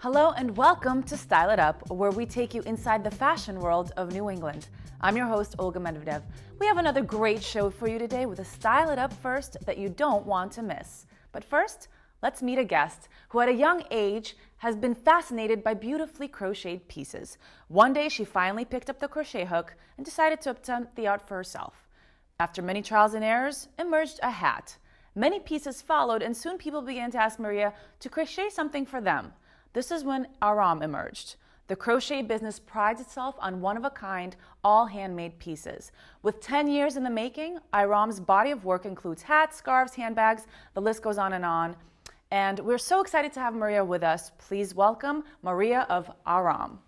Hello and welcome to Style It Up, where we take you inside the fashion world of New England. I'm your host, Olga Medvedev. We have another great show for you today with a Style It Up first that you don't want to miss. But first, let's meet a guest who at a young age has been fascinated by beautifully crocheted pieces. One day she finally picked up the crochet hook and decided to attempt the art for herself. After many trials and errors, emerged a hat. Many pieces followed and soon people began to ask Maria to crochet something for them. This is when AiRam emerged. The crochet business prides itself on one-of-a-kind, all handmade pieces. With 10 years in the making, AiRam's body of work includes hats, scarves, handbags, the list goes on. And we're so excited to have Maria with us. Please welcome Maria of AiRam.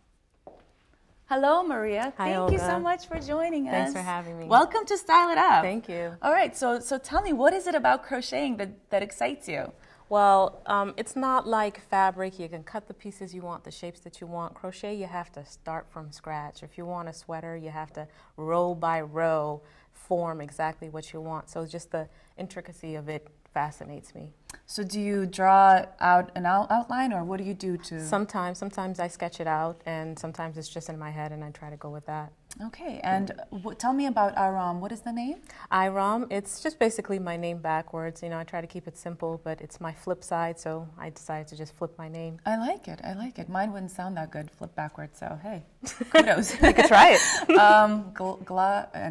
Hello, Maria. Hi, Thank you Olga. so much for joining us. Thanks for having me. Welcome to Style It Up. Thank you. All right, so tell me, what is it about crocheting that excites you? Well, it's not like fabric. You can cut the pieces you want, the shapes that you want. Crochet, you have to start from scratch. If you want a sweater, you have to row by row form exactly what you want. So just the intricacy of it fascinates me. So do you draw out an outline, or what do you do to... Sometimes I sketch it out, and sometimes it's just in my head, and I try to go with that. Okay, and tell me about AiRam. What is the name? AiRam, it's just basically my name backwards. You know, I try to keep it simple, but it's my flip side, so I decided to just flip my name. I like it. Mine wouldn't sound that good, flip backwards, so hey, kudos. You could try it.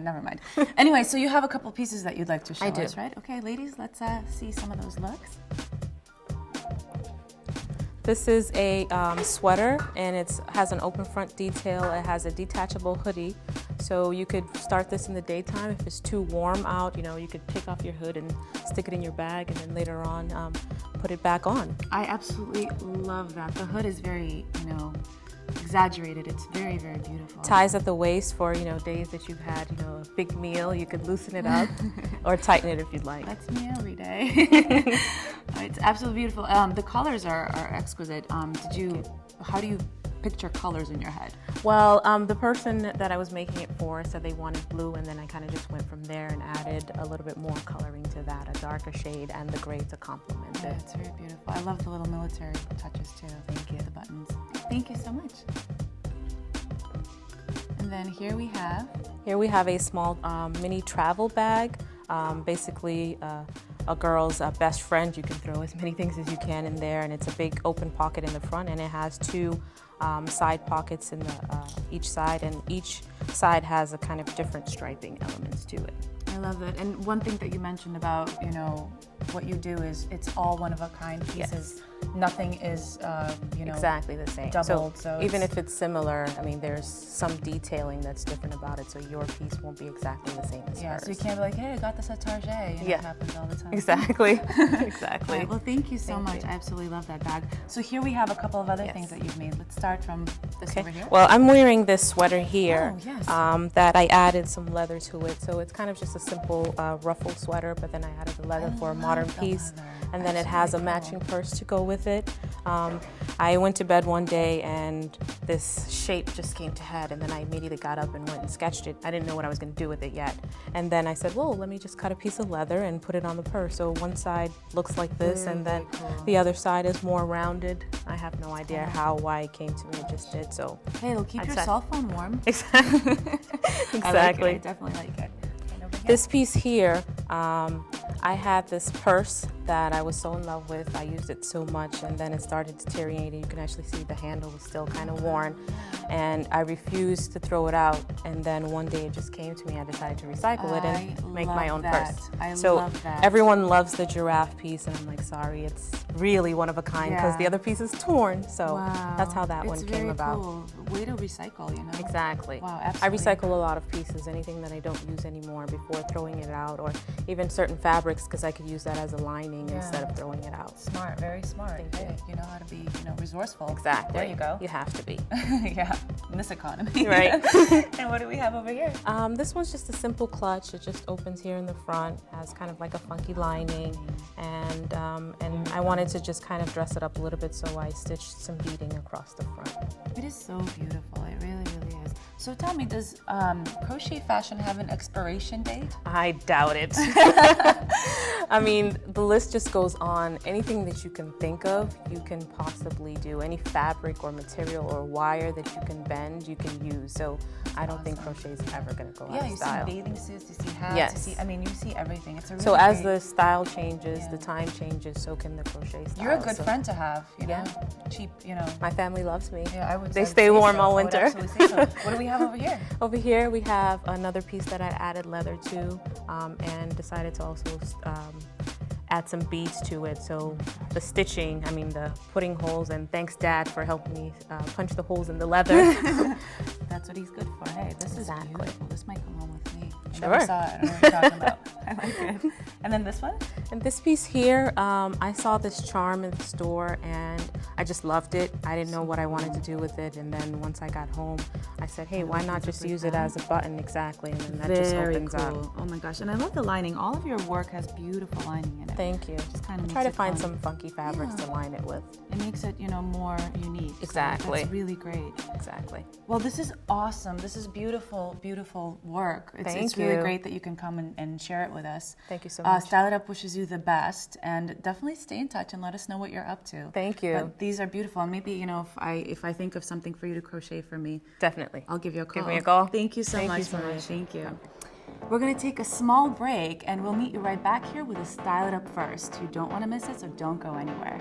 Never mind. Anyway, so you have a couple pieces that you'd like to show I do. us, right? Okay, ladies, let's see some of those looks. This is a sweater, and it has an open front detail. It has a detachable hoodie, so you could start this in the daytime. If it's too warm out, you know, you could take off your hood and stick it in your bag, and then later on put it back on. I absolutely love that. The hood is very, exaggerated. It's very, very beautiful. Ties at the waist for, days that you've had, a big meal. You could loosen it up or tighten it if you'd like. That's me every day. It's absolutely beautiful. The colors are exquisite. How do you picture colors in your head? Well, the person that I was making it for said they wanted blue, and then I kind of just went from there and added a little bit more coloring to that, a darker shade and the gray to complement it. It's very beautiful. I love the little military touches too. Thank you. The buttons. Thank you so much. And then here we have a small mini travel bag, basically a girl's best friend. You can throw as many things as you can in there, and it's a big open pocket in the front, and it has two side pockets in each side, and each side has a kind of different striping elements to it. I love it. And one thing that you mentioned about, what you do is it's all one-of-a-kind pieces. Yes. Nothing is, exactly the same. Doubled. So even if it's similar, there's some detailing that's different about it, so your piece won't be exactly the same as hers. So you can't be like, hey, I got this at Target. It happens all the time. Exactly. Exactly. Right, well, thank you so much. I absolutely love that bag. So here we have a couple of other things that you've made. Let's start from this over here. Well, I'm wearing this sweater here yes. That I added some leather to it. So it's kind of just a simple ruffled sweater, but then I added the leather for a modern piece. Leather. And then it has a matching purse to go with it. I went to bed one day and this shape just came to head, and then I immediately got up and went and sketched it. I didn't know what I was going to do with it yet. And then I said, well, let me just cut a piece of leather and put it on the purse. So one side looks like this, and then the other side is more rounded. I have no idea why it came to me. It just did. So hey, it'll keep your cell phone warm. Exactly. Exactly. I definitely like it. This piece here, I had this purse that I was so in love with. I used it so much, and then it started deteriorating. You can actually see the handle was still kind of worn, and I refused to throw it out. And then one day it just came to me. I decided to recycle it and make my own purse. I so love that. Everyone loves the giraffe piece, and I'm like, sorry, it's really one of a kind because the other piece is torn. So that's how that one came about. Cool. Way to recycle, Exactly. Wow, absolutely. I recycle a lot of pieces, anything that I don't use anymore before throwing it out, or even certain fabrics, because I could use that as a lining instead of throwing it out. Smart, very smart. Thank you. You know how to be, resourceful. Exactly. There you go. You have to be. Yeah, in this economy. Right. And what do we have over here? This one's just a simple clutch. It just opens here in the front, has kind of like a funky lining, and I wanted wanted to just kind of dress it up a little bit, so I stitched some beading across the front. It is so beautiful. It really, really is. So tell me, does crochet fashion have an expiration date? I doubt it. I mean, the list just goes on. Anything that you can think of, you can possibly do. Any fabric or material or wire that you can bend, you can use. So I don't think crochet is ever going to go out of style. You see bathing suits, you see hats, Yes. you see everything. It's a really So as great- the style changes, the time changes, so can the crochet style. You're a good So friend to have, you know? Cheap, you know. my family loves me. Yeah, I would They I'd stay say warm so. all I would winter. absolutely say so. What do we have over here? Over here we have another piece that I added leather to, and decided to also add some beads to it. So the stitching, I mean the putting holes, and thanks Dad for helping me punch the holes in the leather. That's what he's good for. Hey, this Exactly. is beautiful. This might come home with me. I Sure. never saw it. I don't know what you're talking about. I like it. And then this one? And this piece here, I saw this charm in the store and I just loved it. I didn't know what I wanted to do with it, and then once I got home, I said, hey, why not just use it as a button? Exactly, and then that just opens up. Oh my gosh, and I love the lining. All of your work has beautiful lining in it. Thank you. Just kind of Try to makes it find fun. some funky fabrics to line it with. It makes it, you know, more unique. So Exactly. that's really great. Exactly. Well, this is awesome. This is beautiful, beautiful work. It's Thank really you. great that you can come and share it with us. Thank you so much. Style It Up wishes you the best, and definitely stay in touch and let us know what you're up to. Thank you. But these are beautiful, and maybe, you know, if I think of something for you to crochet for me, Definitely. I'll give you a call. Give me a call. Thank you so Thank much, you so Maria. much. Thank you. We're going to take a small break, and we'll meet you right back here with a Style It Up First. You don't want to miss it, so don't go anywhere.